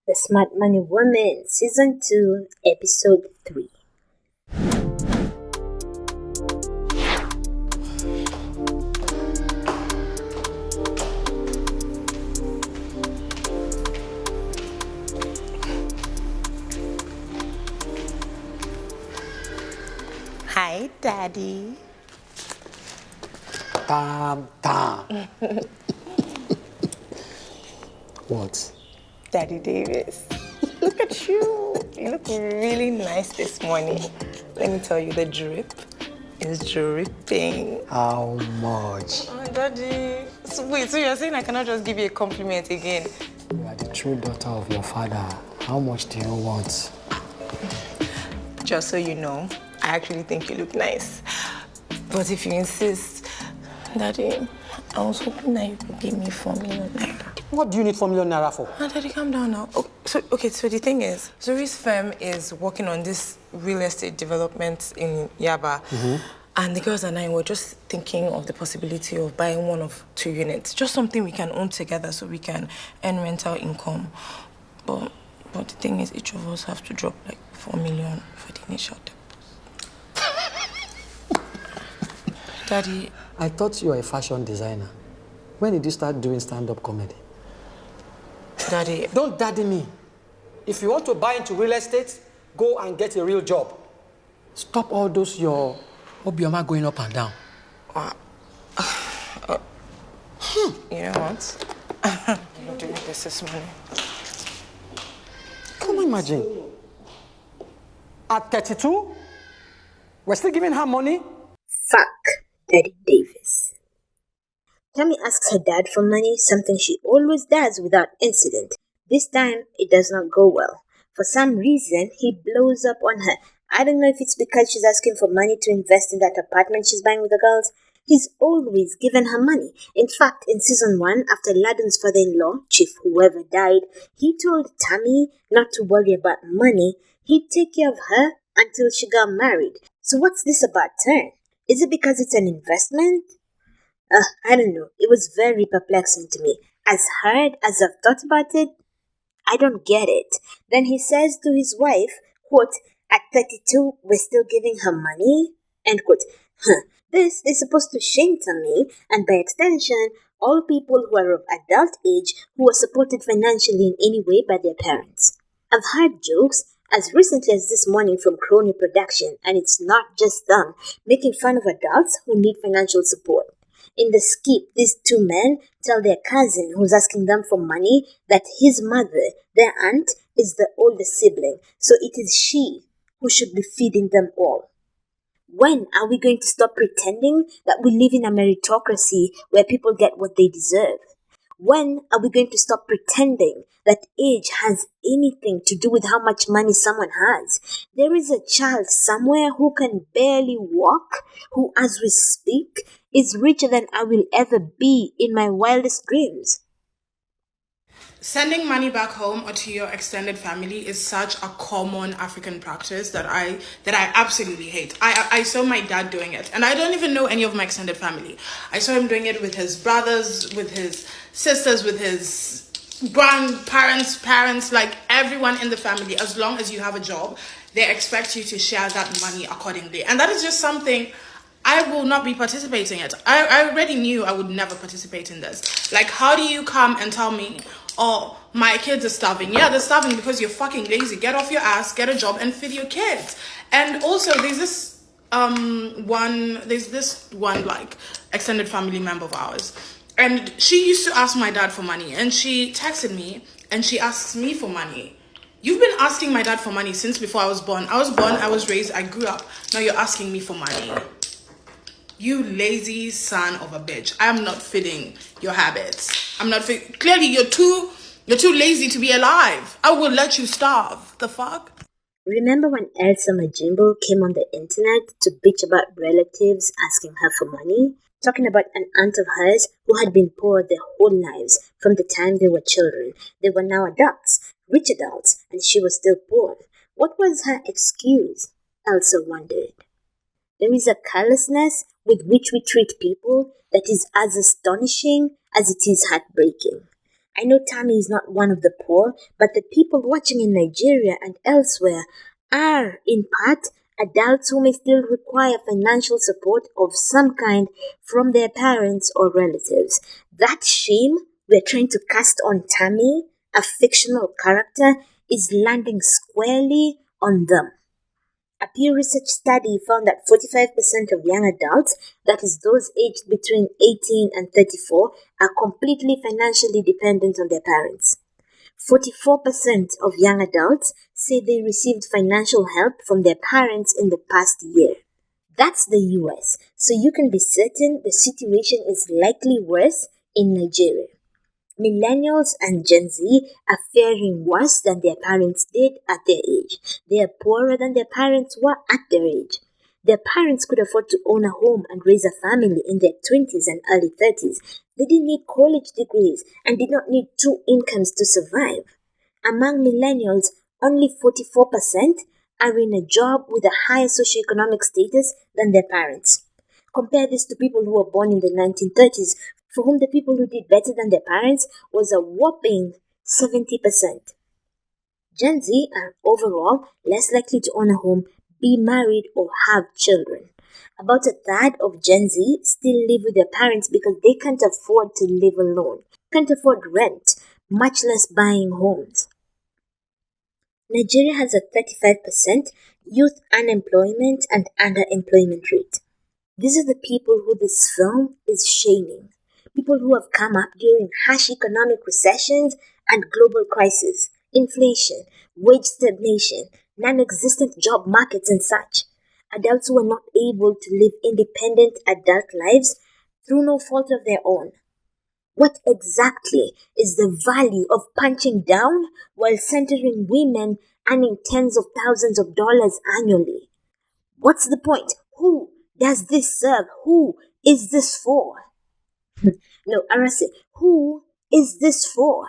The Smart Money Woman, Season 2, Episode 3. Hi, Daddy. Tam. What? Daddy Davies. Look at you. You look really nice this morning. Let me tell you, the drip is dripping. How much? Oh, Daddy. So you're saying I cannot just give you a compliment again? You are the true daughter of your father. How much do you want? Just so you know, I actually think you look nice. But if you insist, Daddy, I was hoping that you could give me 4 million naira. What do you need 4 million naira for? Oh, Daddy, calm down now. So the thing is, Zuri's firm is working on this real estate development in Yaba. And the girls and I were just thinking of the possibility of buying 1 or 2 units. Just something we can own together so we can earn rental income. But the thing is, each of us have to drop like 4 million for the initial deposit. Daddy. I thought you were a fashion designer. When did you start doing stand-up comedy? Daddy. Don't daddy me. If you want to buy into real estate, go and get a real job. Stop all those your obioma going up and down. You know what? I'm doing this morning. Can you imagine? At 32, we're still giving her money? Fuck Daddy Davies. Tami asks her dad for money, something she always does without incident. This time, it does not go well. For some reason, he blows up on her. I don't know if it's because she's asking for money to invest in that apartment she's buying with the girls. He's always given her money. In fact, in season 1, after Ladun's father-in-law, Chief whoever died, he told Tami not to worry about money. He'd take care of her until she got married. So what's this about turn? Is it because it's an investment? I don't know. It was very perplexing to me. As hard as I've thought about it, I don't get it. Then he says to his wife, quote, at 32, we're still giving her money? End quote. This is supposed to shame Tami, and by extension, all people who are of adult age who are supported financially in any way by their parents. I've heard jokes as recently as this morning from Crony Production, and it's not just them, making fun of adults who need financial support. In the skit, these 2 men tell their cousin who's asking them for money that his mother, their aunt, is the older sibling, so it is she who should be feeding them all. When are we going to stop pretending that we live in a meritocracy where people get what they deserve? When are we going to stop pretending that age has anything to do with how much money someone has? There is a child somewhere who can barely walk, who, as we speak, is richer than I will ever be in my wildest dreams. Sending money back home or to your extended family is such a common African practice that I absolutely hate. I saw my dad doing it, and I don't even know any of my extended family. I saw him doing it with his brothers, with his sisters, with his grandparents, parents, like everyone in the family. As long as you have a job, they expect you to share that money accordingly. And that is just something I will not be participating in. I already knew I would never participate in this. Like, how do you come and tell me, oh, my kids are starving? Yeah, they're starving because you're fucking lazy. Get off your ass, get a job, and feed your kids. And also, there's this one like extended family member of ours, and she used to ask my dad for money, and she texted me, and she asks me for money. You've been asking my dad for money since before I was born. I was raised, I grew up. Now you're asking me for money. You lazy son of a bitch. I am not fitting your habits. Clearly, you're too lazy to be alive. I will let you starve. The fuck? Remember when Elsa Majimbo came on the internet to bitch about relatives asking her for money? Talking about an aunt of hers who had been poor their whole lives from the time they were children. They were now adults, rich adults, and she was still poor. What was her excuse? Elsa wondered. There is a carelessness with which we treat people that is as astonishing as it is heartbreaking. I know Tami is not one of the poor, but the people watching in Nigeria and elsewhere are, in part, adults who may still require financial support of some kind from their parents or relatives. That shame we're trying to cast on Tami, a fictional character, is landing squarely on them. A Pew Research study found that 45% of young adults, that is those aged between 18 and 34, are completely financially dependent on their parents. 44% of young adults say they received financial help from their parents in the past year. That's the US, so you can be certain the situation is likely worse in Nigeria. Millennials and Gen Z are faring worse than their parents did at their age. They are poorer than their parents were at their age. Their parents could afford to own a home and raise a family in their 20s and early 30s. They didn't need college degrees and did not need two incomes to survive. Among millennials, only 44% are in a job with a higher socioeconomic status than their parents. Compare this to people who were born in the 1930s, for whom the people who did better than their parents was a whopping 70%. Gen Z are overall less likely to own a home, be married, or have children. About a third of Gen Z still live with their parents because they can't afford to live alone, can't afford rent, much less buying homes. Nigeria has a 35% youth unemployment and underemployment rate. These are the people who this film is shaming. People who have come up during harsh economic recessions and global crises, inflation, wage stagnation, non-existent job markets and such. Adults who are not able to live independent adult lives through no fault of their own. What exactly is the value of punching down while centering women earning tens of thousands of dollars annually? What's the point? Who does this serve? Who is this for? No, Arase, who is this for?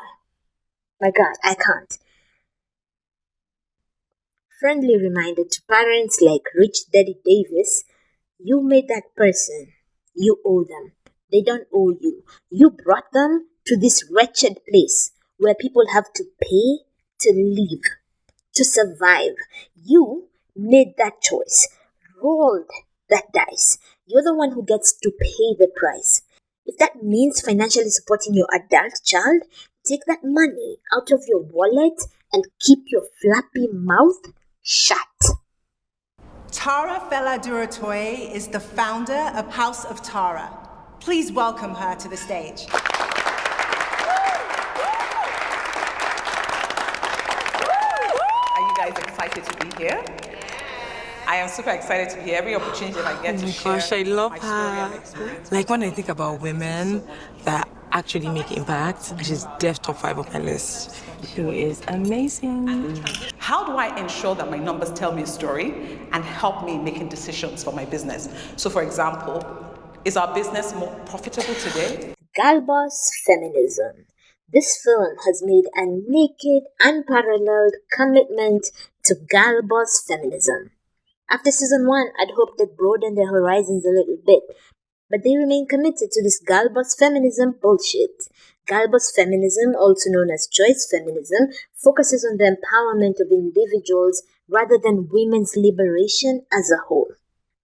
My God, I can't. Friendly reminder to parents like rich Daddy Davies, you made that person. You owe them. They don't owe you. You brought them to this wretched place where people have to pay to live, to survive. You made that choice, rolled that dice. You're the one who gets to pay the price. If that means financially supporting your adult child, take that money out of your wallet and keep your flappy mouth shut. Tara Fela Duratoye is the founder of House of Tara. Please welcome her to the stage. Are you guys excited to be here? I am super excited to be here. Every opportunity that I get to share Gosh, I love my story and her. experience. Like when I think about women that actually make impact, she's def top 5 of my list. She is amazing. How do I ensure that my numbers tell me a story and help me in making decisions for my business? So, for example, is our business more profitable today? Girlboss Feminism. This film has made a naked, unparalleled commitment to girlboss feminism. After season 1, I'd hoped they'd broaden their horizons a little bit, but they remain committed to this girlboss feminism bullshit. Girlboss feminism, also known as choice feminism, focuses on the empowerment of individuals rather than women's liberation as a whole.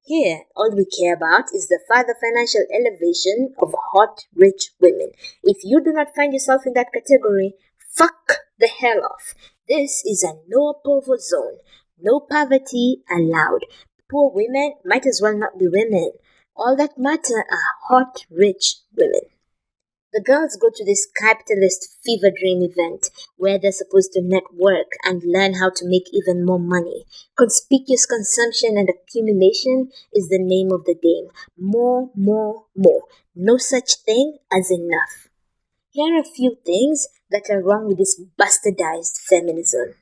Here, all we care about is the further financial elevation of hot, rich women. If you do not find yourself in that category, fuck the hell off. This is a no povo zone. No poverty allowed. Poor women might as well not be women. All that matter are hot, rich women. The girls go to this capitalist fever dream event where they're supposed to network and learn how to make even more money. Conspicuous consumption and accumulation is the name of the game. More, more, more. No such thing as enough. Here are a few things that are wrong with this bastardized feminism.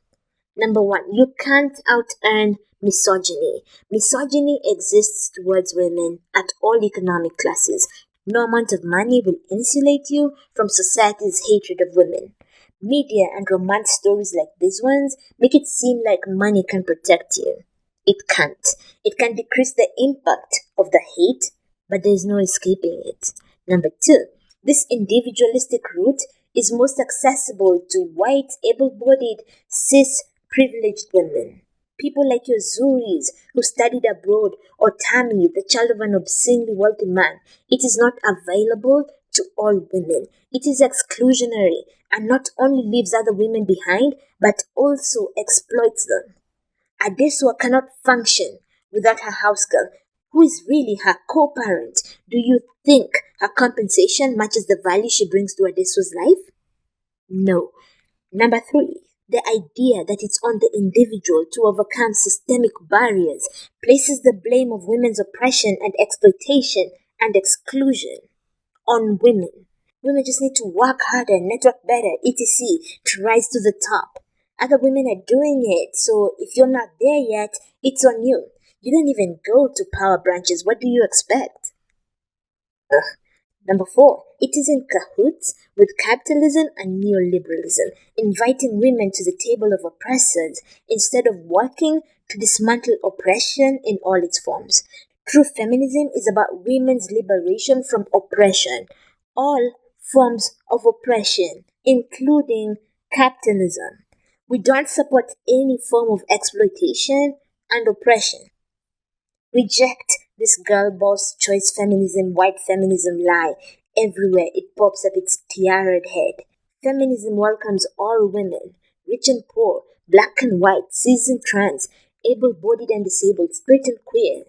Number 1, you can't out-earn misogyny. Misogyny exists towards women at all economic classes. No amount of money will insulate you from society's hatred of women. Media and romance stories like these ones make it seem like money can protect you. It can't. It can decrease the impact of the hate, but there is no escaping it. Number 2, this individualistic route is most accessible to white, able-bodied, cis, privileged women. People like your Zuris who studied abroad, or Tami, the child of an obscenely wealthy man. It is not available to all women. It is exclusionary and not only leaves other women behind, but also exploits them. Adesua cannot function without her house girl, who is really her co-parent. Do you think her compensation matches the value she brings to Adesua's life? No. Number 3, the idea that it's on the individual to overcome systemic barriers places the blame of women's oppression and exploitation and exclusion on women. Women just need to work harder, network better, etc. to rise to the top. Other women are doing it, so if you're not there yet, it's on you. You don't even go to power branches. What do you expect? Number 4, it is in cahoots with capitalism and neoliberalism, inviting women to the table of oppressors instead of working to dismantle oppression in all its forms. True feminism is about women's liberation from oppression, all forms of oppression, including capitalism. We don't support any form of exploitation and oppression. Reject this girl boss choice feminism, white feminism lie. Everywhere it pops up its tiared head. Feminism welcomes all women, rich and poor, black and white, cis and trans, able-bodied and disabled, straight and queer.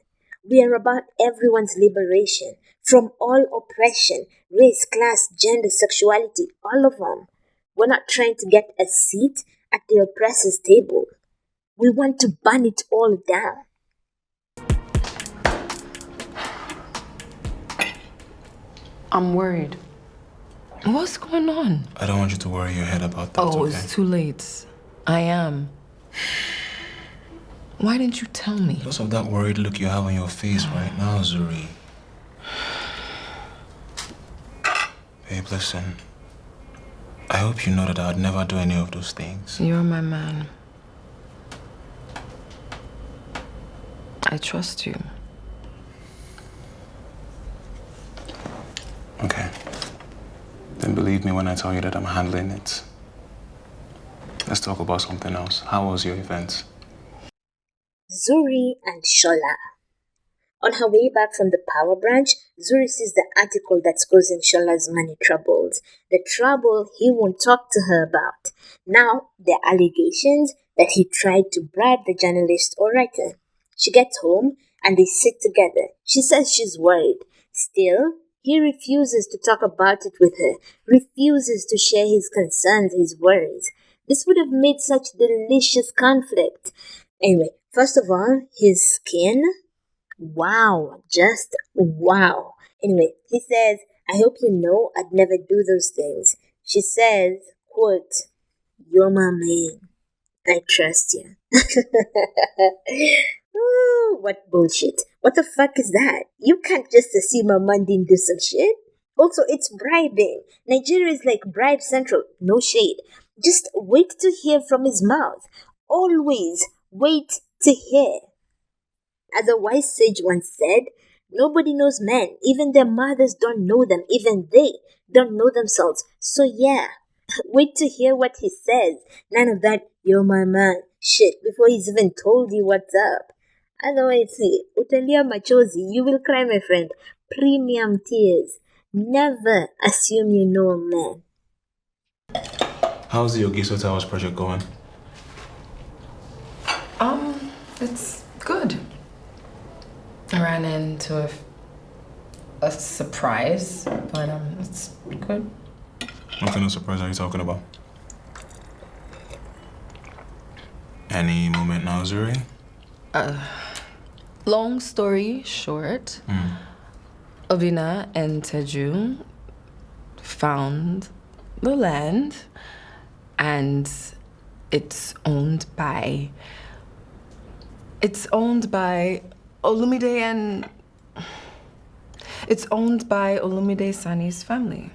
We are about everyone's liberation from all oppression, race, class, gender, sexuality, all of them. We're not trying to get a seat at the oppressor's table. We want to burn it all down. I'm worried. What's going on? I don't want you to worry your head about that, Oh, okay? it's too late. I am. Why didn't you tell me? Because of that worried look you have on your face right now, Zuri. Babe, listen. I hope you know that I'd never do any of those things. You're my man. I trust you. Okay. Then believe me when I tell you that I'm handling it. Let's talk about something else. How was your event? Zuri and Tsola. On her way back from the power branch, Zuri sees the article that's causing Shola's money troubles. The trouble he won't talk to her about. Now, the allegations that he tried to bribe the journalist or writer. She gets home and they sit together. She says she's worried. Still, he refuses to talk about it with her, refuses to share his concerns, his worries. This would have made such delicious conflict. Anyway, first of all, his skin. Wow, just wow. Anyway, he says, I hope you know I'd never do those things. She says, quote, you're my man. I trust you. Ooh, what bullshit. What the fuck is that? You can't just assume a man didn't do some shit. Also, it's bribing. Nigeria is like bribe central. No shade. Just wait to hear from his mouth. Always wait to hear. As a wise sage once said, nobody knows men. Even their mothers don't know them. Even they don't know themselves. So yeah, wait to hear what he says. None of that, you're my man, shit, before he's even told you what's up. Otherwise, utalia machozi, you will cry, my friend. Premium tears. Never assume you know a man. How's the Ogiso Towers project going? It's good. I ran into a surprise, but it's good. What kind of surprise are you talking about? Any moment now, Zuri? Long story short, Obina and Teju found the land, and it's owned by Olumide and it's owned by Olumide Sani's family.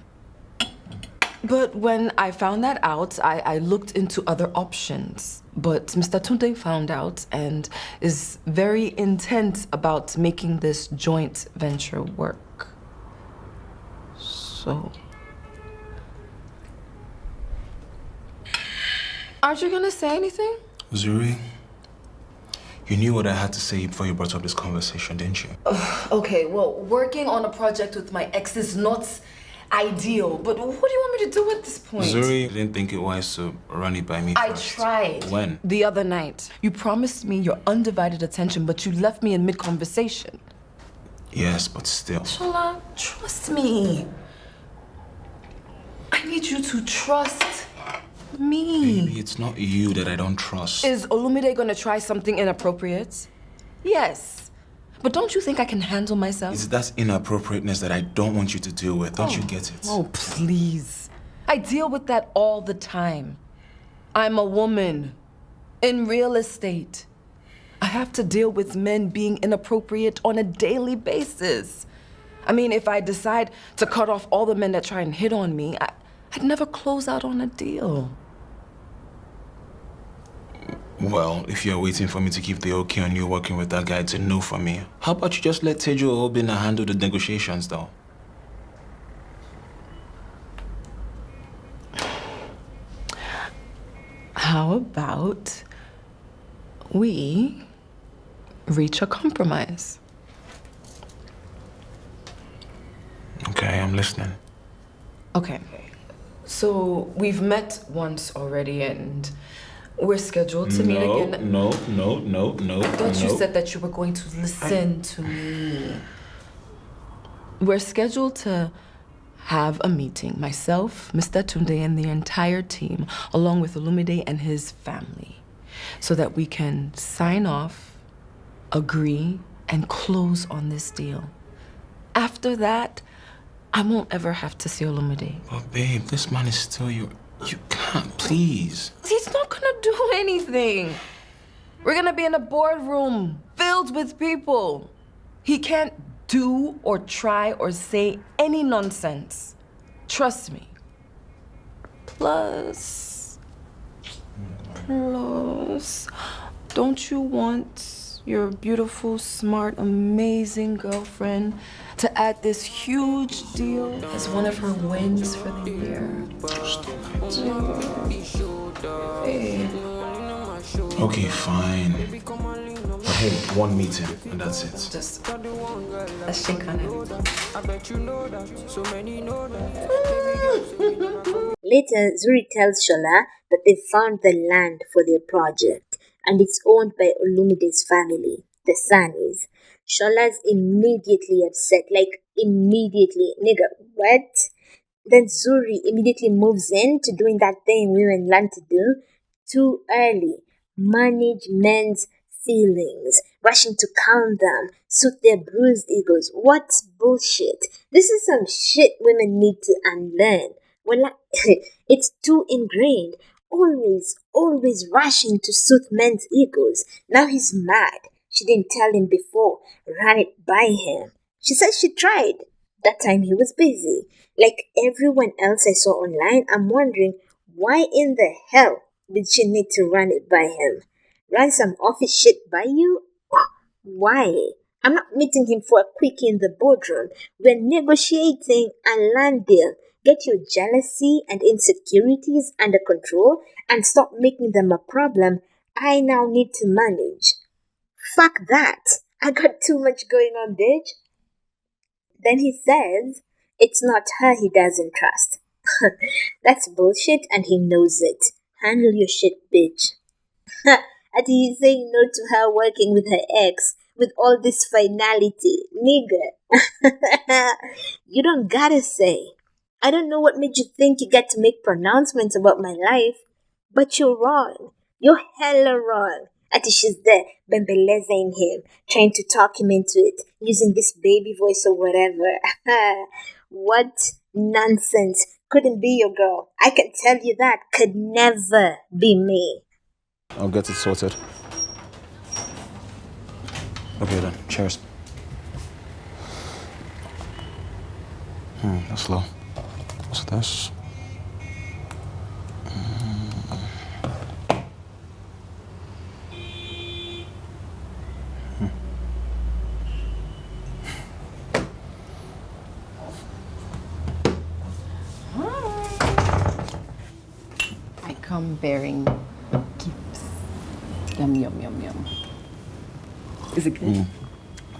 But when I found that out, I looked into other options. But Mr. Tunde found out and is very intent about making this joint venture work. So, Aren't you gonna say anything? Zuri, you knew what I had to say before you brought up this conversation, didn't you? Okay, well, working on a project with my ex is not ideal, but what do you want me to do at this point? Zuri didn't think it wise to run it by me I first. tried. When? The other night. You promised me your undivided attention, but you left me in mid-conversation. Yes, but still. Tsola, trust me. I need you to trust me. Baby, it's not you that I don't trust. Is Olumide gonna try something inappropriate? Yes. But don't you think I can handle myself? It's that inappropriateness that I don't want you to deal with. Don't you get it? Oh, please. I deal with that all the time. I'm a woman in real estate. I have to deal with men being inappropriate on a daily basis. I mean, if I decide to cut off all the men that try and hit on me, I'd never close out on a deal. Well, if you're waiting for me to keep the okay on you working with that guy, it's a no for me. How about you just let Tejo or Obina handle the negotiations, though? How about we reach a compromise? Okay, I'm listening. Okay. So we've met once already and we're scheduled to meet again. No. But you said that you were going to listen to me. We're scheduled to have a meeting, myself, Mr. Tunde, and the entire team, along with Olumide and his family, so that we can sign off, agree, and close on this deal. After that, I won't ever have to see Olumide. But babe, this man is still your... You can't, please. He's not gonna do anything. We're gonna be in a boardroom filled with people. He can't do or try or say any nonsense. Trust me. Plus, don't you want your beautiful, smart, amazing girlfriend to add this huge deal as one of her wins for the year? Okay, fine. But hey, one meeting, and that's it. Just a shake on it. Later, Zuri tells Shola that they found the land for their project and it's owned by Olumide's family, the Sannis. Shola's immediately upset, like immediately. Nigga, what? Then Zuri immediately moves into doing that thing women learn to do too early. Manage men's feelings, rushing to calm them, soothe their bruised egos. What bullshit. This is some shit women need to unlearn. Well, it's too ingrained. Always rushing to soothe men's egos. Now he's mad. She didn't tell him before, ran it by him. She said she tried. That time he was busy. Like everyone else I saw online, I'm wondering why in the hell did she need to run it by him? Run some office shit by you? Why? I'm not meeting him for a quickie in the boardroom. We're negotiating a land deal. Get your jealousy and insecurities under control and stop making them a problem I now need to manage. Fuck that. I got too much going on, bitch. Then he says it's not her he doesn't trust. That's bullshit and he knows it. Handle your shit, bitch. And he's saying no to her working with her ex with all this finality. Nigga. You don't gotta say. I don't know what made you think you get to make pronouncements about my life, but you're wrong. You're hella wrong. And she's there, bembelezing him, trying to talk him into it, using this baby voice or whatever. What nonsense. Couldn't be your girl. I can tell you that. Could never be me. I'll get it sorted. Okay then, cheers. That's low. What's this? I come bearing Yum, yum, yum, yum. Is it good?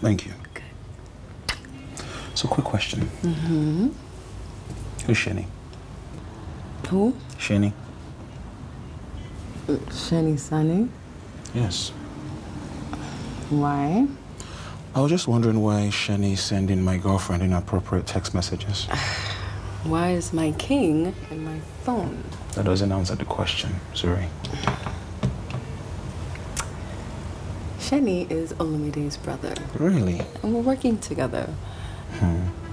Thank you. Okay. So, quick question. Who's Seni? Who? Seni? Seni Sanni. Yes. Why? I was just wondering why Seni is sending my girlfriend inappropriate text messages. Why is my king in my phone? That doesn't answer the question, Zuri. Seni is Olumide's brother. Really? And we're working together.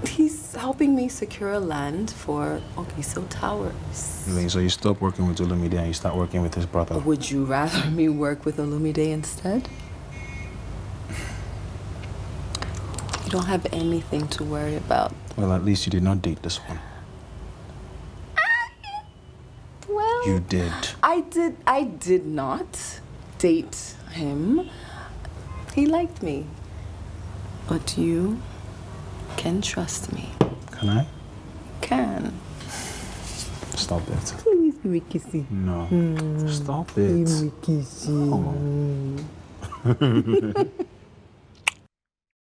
He's helping me secure land for Ogiso Towers. Really? So you stop working with Olumide and you start working with his brother? Would you rather me work with Olumide instead? You don't have anything to worry about. Well, at least you did not date this one. Well, You did. I did not date him. He liked me. But you can trust me. Can I? Can. Stop it. Please, give me a kissy. No. Stop it. Give me a kissy.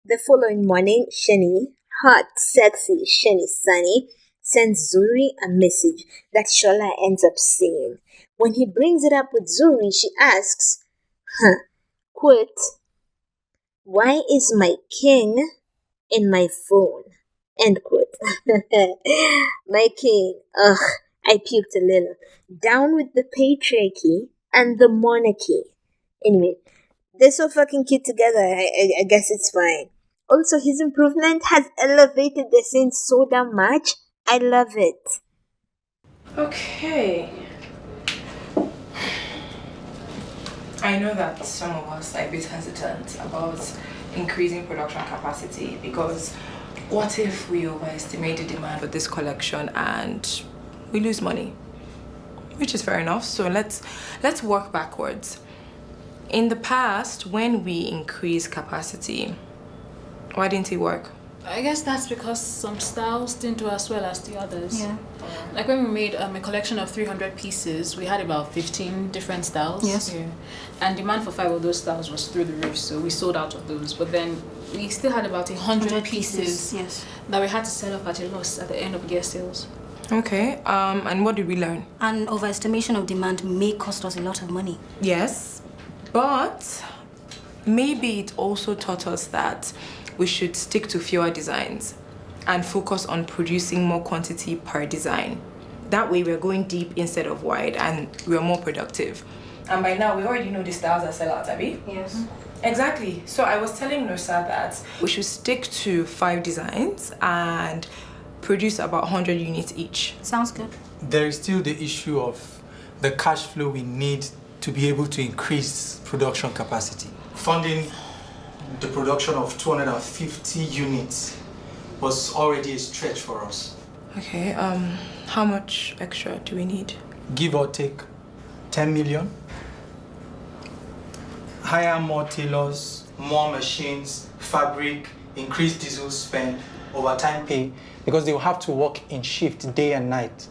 The following morning, Seni, hot, sexy Seni Sanni, sends Zuri a message that Tsola ends up seeing. When he brings it up with Zuri, she asks, quote, "Why is my king in my phone?" End quote. My king, ugh, I puked a little. Down with the patriarchy and the monarchy. Anyway, they're so fucking cute together, I guess it's fine. Also, his improvement has elevated the scene so damn much. I love it. Okay. I know that some of us are a bit hesitant about increasing production capacity because what if we overestimate the demand for this collection and we lose money? Which is fair enough. So let's work backwards. In the past, when we increase capacity, why didn't it work? I guess that's because some styles didn't do as well as the others. Yeah. Like when we made a collection of 300 pieces, we had about 15 different styles. Yes. Yeah. And demand for 5 of those styles was through the roof, so we sold out of those. But then we still had about 100 pieces Yes. that we had to sell off at a loss at the end of gear sales. Okay, and what did we learn? An overestimation of demand may cost us a lot of money. Yes, but maybe it also taught us that we should stick to fewer designs and focus on producing more quantity per design. That way we're going deep instead of wide and we're more productive. And by now we already know the styles that sell out, Abby. Yes. Exactly. So I was telling Nosa that we should stick to 5 designs and produce about 100 units each. Sounds good. There is still the issue of the cash flow we need to be able to increase production capacity. Funding the production of 250 units was already a stretch for us. Okay, how much extra do we need? Give or take 10 million. Hire more tailors, more machines, fabric, increase diesel spend, overtime pay, because they will have to work in shift day and night.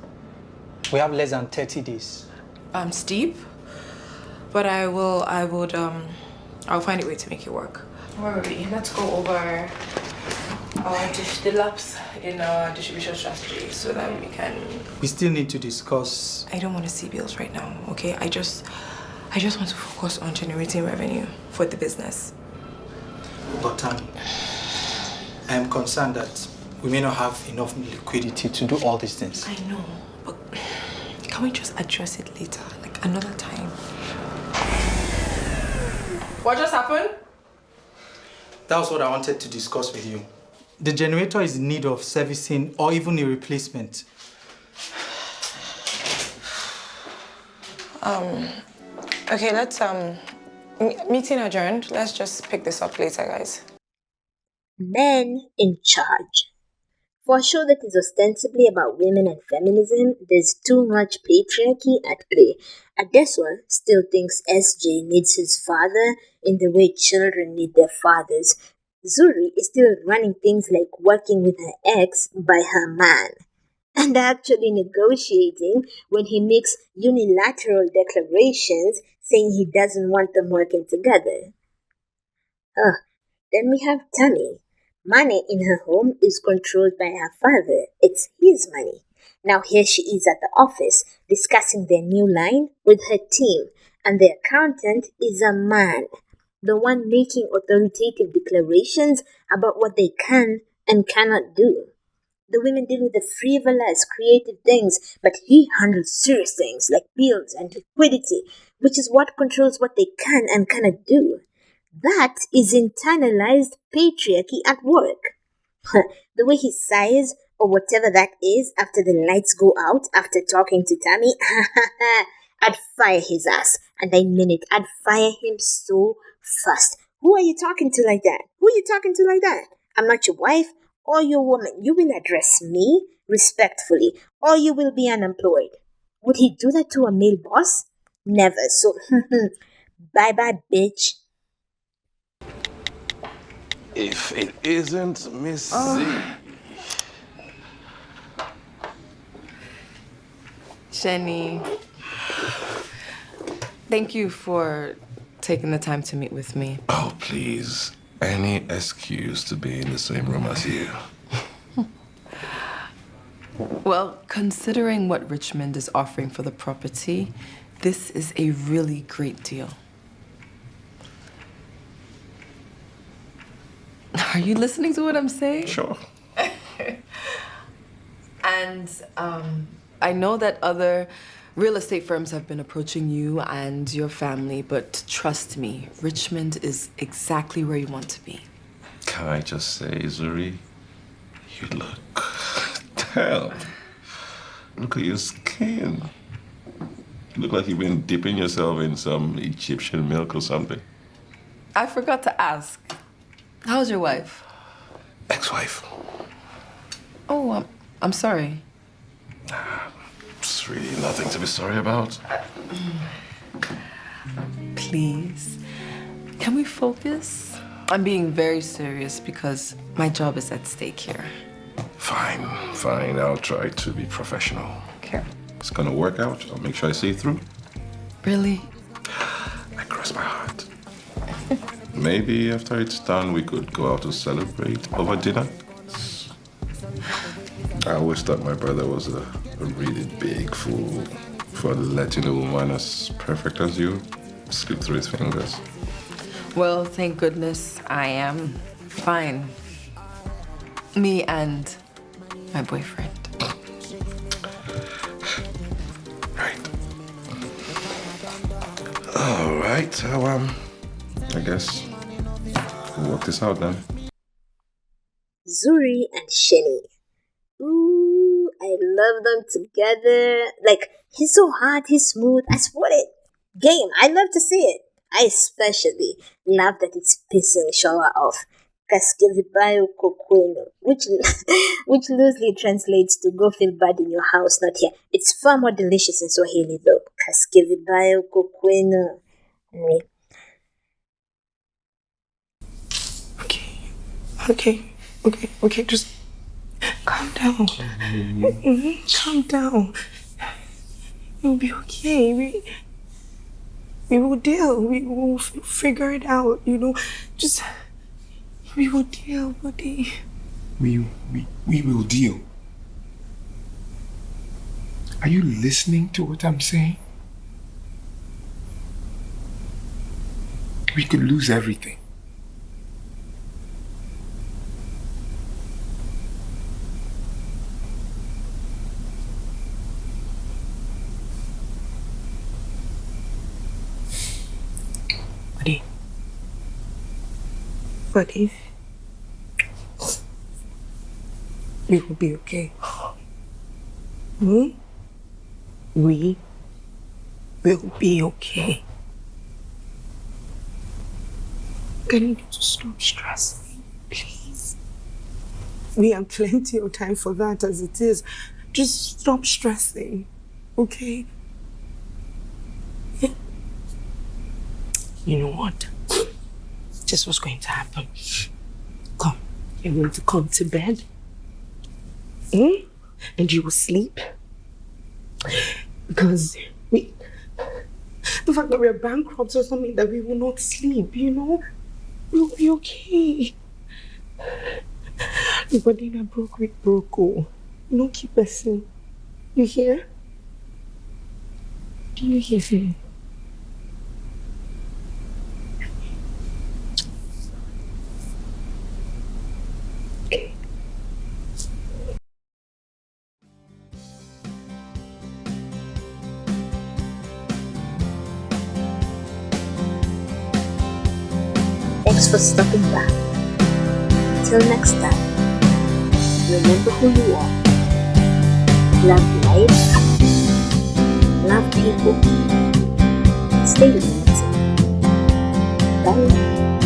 We have less than 30 days. Steep, but I'll find a way to make it work. Where are we? Let's go over the laps in our distribution strategy so that we can... We still need to discuss... I don't want to see bills right now, okay? I just want to focus on generating revenue for the business. But Tami, I am concerned that we may not have enough liquidity to do all these things. I know, but can we just address it later, like another time? What just happened? That was what I wanted to discuss with you. The generator is in need of servicing or even a replacement. Okay, let's, meeting adjourned. Let's just pick this up later, guys. Men in charge. For a show that is ostensibly about women and feminism, there's too much patriarchy at play. Adeswa still thinks SJ needs his father in the way children need their fathers. Zuri is still running things like working with her ex by her man, and actually negotiating when he makes unilateral declarations saying he doesn't want them working together. Then we have Tami. Money in her home is controlled by her father. It's his money. Now here she is at the office discussing their new line with her team, and the accountant is a man, the one making authoritative declarations about what they can and cannot do. The women deal with the frivolous, creative things, but he handles serious things like bills and liquidity, which is what controls what they can and cannot do. That is internalized patriarchy at work. The way he sighs, or whatever that is, after the lights go out after talking to Tami, I'd fire his ass. And I mean it, I'd fire him so fast. Who are you talking to like that? Who are you talking to like that? I'm not your wife or your woman. You will address me respectfully, or you will be unemployed. Would he do that to a male boss? Never. So, bye bye, bitch. If it isn't Miss Z. Seni, thank you for taking the time to meet with me. Oh, please. Any excuse to be in the same room as you. Well, considering what Richmond is offering for the property, this is a really great deal. Are you listening to what I'm saying? Sure. And I know that other real estate firms have been approaching you and your family, but trust me, Richmond is exactly where you want to be. Can I just say, Zuri, you look... Damn. Look at your skin. You look like you've been dipping yourself in some Egyptian milk or something. I forgot to ask. How's your wife? Ex-wife. Oh, I'm sorry. It's really nothing to be sorry about. Please, can we focus? I'm being very serious because my job is at stake here. Fine. I'll try to be professional. Okay. It's gonna work out. I'll make sure I see it through. Really? I cross my heart. Maybe after it's done, we could go out to celebrate over dinner. I always thought my brother was a really big fool for letting a woman as perfect as you slip through his fingers. Well, thank goodness I am fine. Me and my boyfriend. Right. All right, so, I guess we'll work this out then. Zuri and Seni. Ooh, I love them together. Like, he's so hot, he's smooth. I support it. Game, I love to see it. I especially love that it's pissing Shola off. Kaskevibayo kokweno, which loosely translates to go feel bad in your house, not here. It's far more delicious in Swahili though. Kaskevibayo kokweno. Anyway. Okay, just calm down. Calm down. You'll be okay. We will deal. We will figure it out, Just, we will deal, buddy. We will deal. Are you listening to what I'm saying? We could lose everything. Buddy, we will be okay. We will be okay. I need you to stop stressing, please. We have plenty of time for that as it is. Just stop stressing, okay? You know what? Just what's going to happen. Come, you're going to come to bed. And you will sleep. Because The fact that we are bankrupt doesn't mean that we will not sleep, you know? We'll be okay. But then I broke with Broko. No keep person. You hear? Do you hear me? Thanks for stopping by. Till next time, remember who you are. Love life, love people, stay limited. Bye.